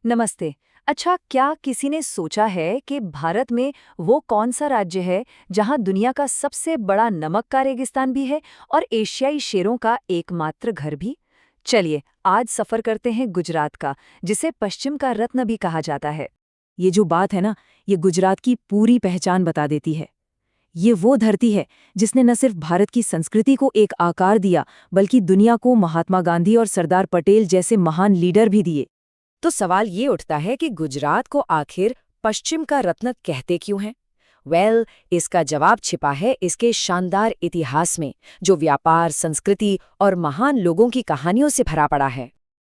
नमस्ते। अच्छा, क्या किसी ने सोचा है कि भारत में वो कौन सा राज्य है जहां दुनिया का सबसे बड़ा नमक का रेगिस्तान भी है और एशियाई शेरों का एकमात्र घर भी? चलिए, आज सफर करते हैं गुजरात का, जिसे पश्चिम का रत्न भी कहा जाता है। ये जो बात है ना, ये गुजरात की पूरी पहचान बता देती है। ये वो धरती है जिसने न सिर्फ भारत की संस्कृति को एक आकार दिया, बल्कि दुनिया को महात्मा गांधी और सरदार पटेल जैसे महान लीडर भी दिए। तो सवाल ये उठता है कि गुजरात को आखिर पश्चिम का रत्न कहते क्यों हैं? इसका जवाब छिपा है इसके शानदार इतिहास में, जो व्यापार, संस्कृति और महान लोगों की कहानियों से भरा पड़ा है।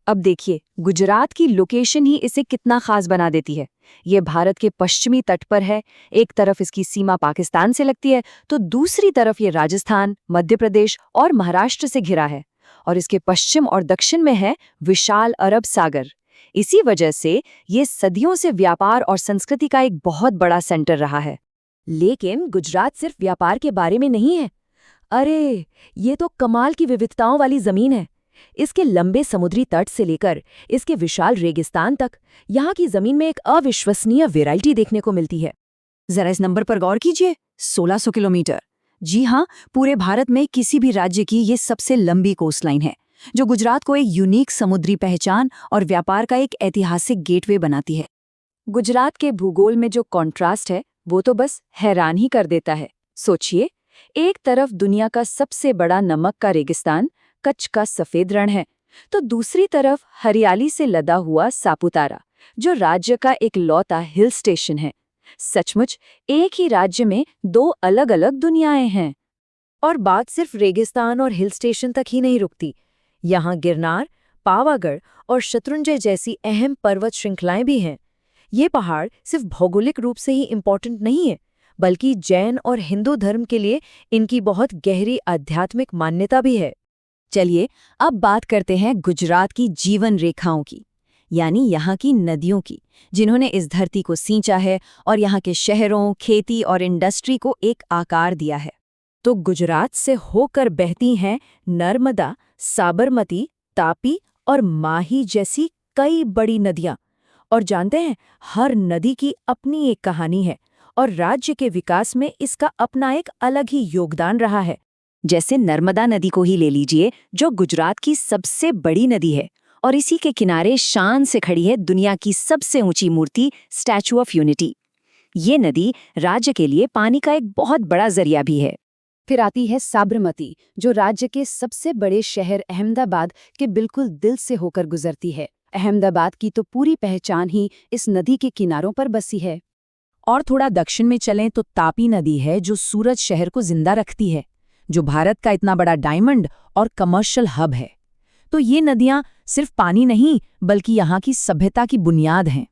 अब देखिए, गुजरात की लोकेशन ही इसे कितना खास बना देती है। ये भारत के पश्चिमी तट पर है। एक तरफ इसकी सीमा पाकिस्तान से लगती है, तो दूसरी तरफ ये राजस्थान, मध्य प्रदेश और महाराष्ट्र से घिरा है। और इसके पश्चिम और दक्षिण में है विशाल अरब सागर। इसी वजह से ये सदियों से व्यापार और संस्कृति का एक बहुत बड़ा सेंटर रहा है। लेकिन गुजरात सिर्फ व्यापार के बारे में नहीं है। अरे, ये तो कमाल की विविधताओं वाली जमीन है। इसके लंबे समुद्री तट से लेकर इसके विशाल रेगिस्तान तक, यहाँ की जमीन में एक अविश्वसनीय वैरायटी देखने को मिलती है। जरा इस नंबर पर गौर कीजिए, 1600 किलोमीटर। जी हाँ, पूरे भारत में किसी भी राज्य की ये सबसे लंबी कोस्टलाइन है, जो गुजरात को एक यूनिक समुद्री पहचान और व्यापार का एक ऐतिहासिक गेटवे बनाती है। गुजरात के भूगोल में जो कॉन्ट्रास्ट है, वो तो बस हैरान ही कर देता है। सोचिए, एक तरफ दुनिया का सबसे बड़ा नमक का रेगिस्तान कच्छ का सफेद रण है, तो दूसरी तरफ हरियाली से लदा हुआ सापुतारा, जो राज्य का एक लौता हिल स्टेशन है। सचमुच एक ही राज्य में दो अलग-अलग दुनियाएं हैं। और बात सिर्फ रेगिस्तान और हिल स्टेशन तक ही नहीं रुकती। यहाँ गिरनार, पावागढ़ और शत्रुंजय जैसी अहम पर्वत श्रृंखलाएं भी हैं। ये पहाड़ सिर्फ भौगोलिक रूप से ही इम्पोर्टेंट नहीं है, बल्कि जैन और हिंदू धर्म के लिए इनकी बहुत गहरी आध्यात्मिक मान्यता भी है। चलिए, अब बात करते हैं गुजरात की जीवन रेखाओं की, यानी यहाँ की नदियों की, जिन्होंने इस धरती को सींचा है और यहाँ के शहरों, खेती और इंडस्ट्री को एक आकार दिया है। तो गुजरात से होकर बहती हैं नर्मदा, साबरमती, तापी और माही जैसी कई बड़ी नदियां। और जानते हैं, हर नदी की अपनी एक कहानी है और राज्य के विकास में इसका अपना एक अलग ही योगदान रहा है। जैसे नर्मदा नदी को ही ले लीजिए, जो गुजरात की सबसे बड़ी नदी है, और इसी के किनारे शान से खड़ी है दुनिया की सबसे ऊंची मूर्ति, स्टैचू ऑफ यूनिटी। ये नदी राज्य के लिए पानी का एक बहुत बड़ा जरिया भी है। फिर आती है साबरमती, जो राज्य के सबसे बड़े शहर अहमदाबाद के बिल्कुल दिल से होकर गुजरती है। अहमदाबाद की तो पूरी पहचान ही इस नदी के किनारों पर बसी है। और थोड़ा दक्षिण में चलें तो तापी नदी है, जो सूरत शहर को जिंदा रखती है, जो भारत का इतना बड़ा डायमंड और कमर्शियल हब है। तो ये नदियां सिर्फ पानी नहीं, बल्कि यहाँ की सभ्यता की बुनियाद हैं।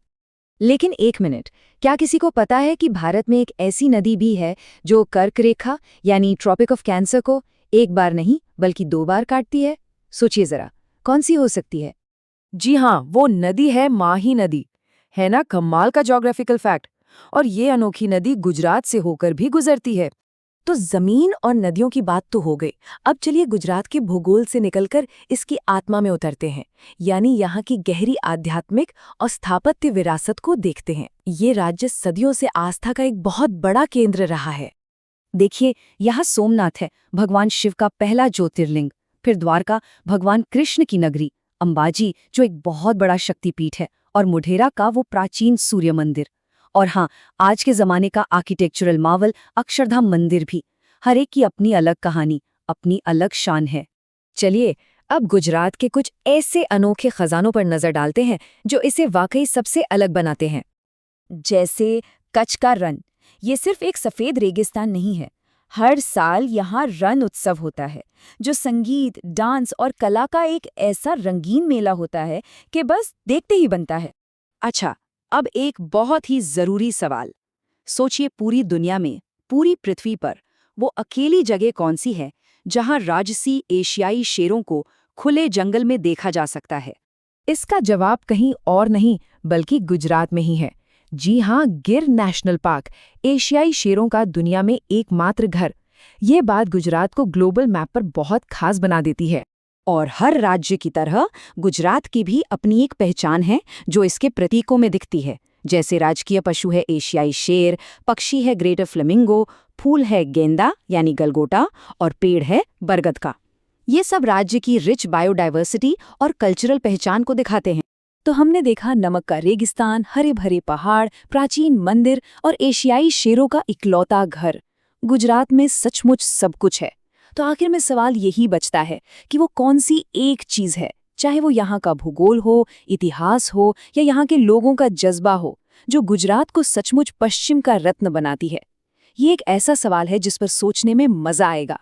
लेकिन एक मिनट, क्या किसी को पता है कि भारत में एक ऐसी नदी भी है जो कर्क रेखा यानी ट्रॉपिक ऑफ कैंसर को एक बार नहीं बल्कि 2 बार काटती है? सोचिए जरा, कौन सी हो सकती है? जी हाँ, वो नदी है माही नदी। है ना कमाल का ज्योग्राफिकल फैक्ट। और ये अनोखी नदी गुजरात से होकर भी गुजरती है। तो जमीन और नदियों की बात तो हो गई। अब चलिए गुजरात के भूगोल से निकलकर इसकी आत्मा में उतरते हैं, यानी यहाँ की गहरी आध्यात्मिक और स्थापत्य विरासत को देखते हैं। ये राज्य सदियों से आस्था का एक बहुत बड़ा केंद्र रहा है। देखिए, यहाँ सोमनाथ है, भगवान शिव का पहला ज्योतिर्लिंग। फिर द्वारका, भगवान कृष्ण की नगरी। अंबाजी, जो एक बहुत बड़ा शक्तिपीठ है। और मुढेरा का वो प्राचीन सूर्य मंदिर। और हाँ, आज के जमाने का आर्किटेक्चरल मार्वल अक्षरधाम मंदिर भी। हर एक की अपनी अलग कहानी, अपनी अलग शान है। चलिए, अब गुजरात के कुछ ऐसे अनोखे खजानों पर नजर डालते हैं जो इसे वाकई सबसे अलग बनाते हैं। जैसे कच्छ का रण। ये सिर्फ एक सफेद रेगिस्तान नहीं है। हर साल यहाँ रण उत्सव होता है, जो संगीत, डांस और कला का एक ऐसा रंगीन मेला होता है कि बस देखते ही बनता है। अच्छा, अब एक बहुत ही जरूरी सवाल। सोचिए, पूरी दुनिया में, पूरी पृथ्वी पर वो अकेली जगह कौन सी है जहां राजसी एशियाई शेरों को खुले जंगल में देखा जा सकता है? इसका जवाब कहीं और नहीं बल्कि गुजरात में ही है। जी हाँ, गिर नेशनल पार्क, एशियाई शेरों का दुनिया में एकमात्र घर। ये बात गुजरात को ग्लोबल मैप पर बहुत खास बना देती है। और हर राज्य की तरह गुजरात की भी अपनी एक पहचान है जो इसके प्रतीकों में दिखती है। जैसे राजकीय पशु है एशियाई शेर, पक्षी है ग्रेटर फ्लेमिंगो, फूल है गेंदा यानी गलगोटा और पेड़ है बरगद का। ये सब राज्य की रिच बायोडाइवर्सिटी और कल्चरल पहचान को दिखाते हैं। तो हमने देखा नमक का रेगिस्तान, हरे भरे पहाड़, प्राचीन मंदिर और एशियाई शेरों का इकलौता घर। गुजरात में सचमुच सब कुछ है। तो आखिर में सवाल यही बचता है कि वो कौन सी एक चीज है, चाहे वो यहाँ का भूगोल हो, इतिहास हो या यहाँ के लोगों का जज्बा हो, जो गुजरात को सचमुच पश्चिम का रत्न बनाती है। ये एक ऐसा सवाल है जिस पर सोचने में मजा आएगा।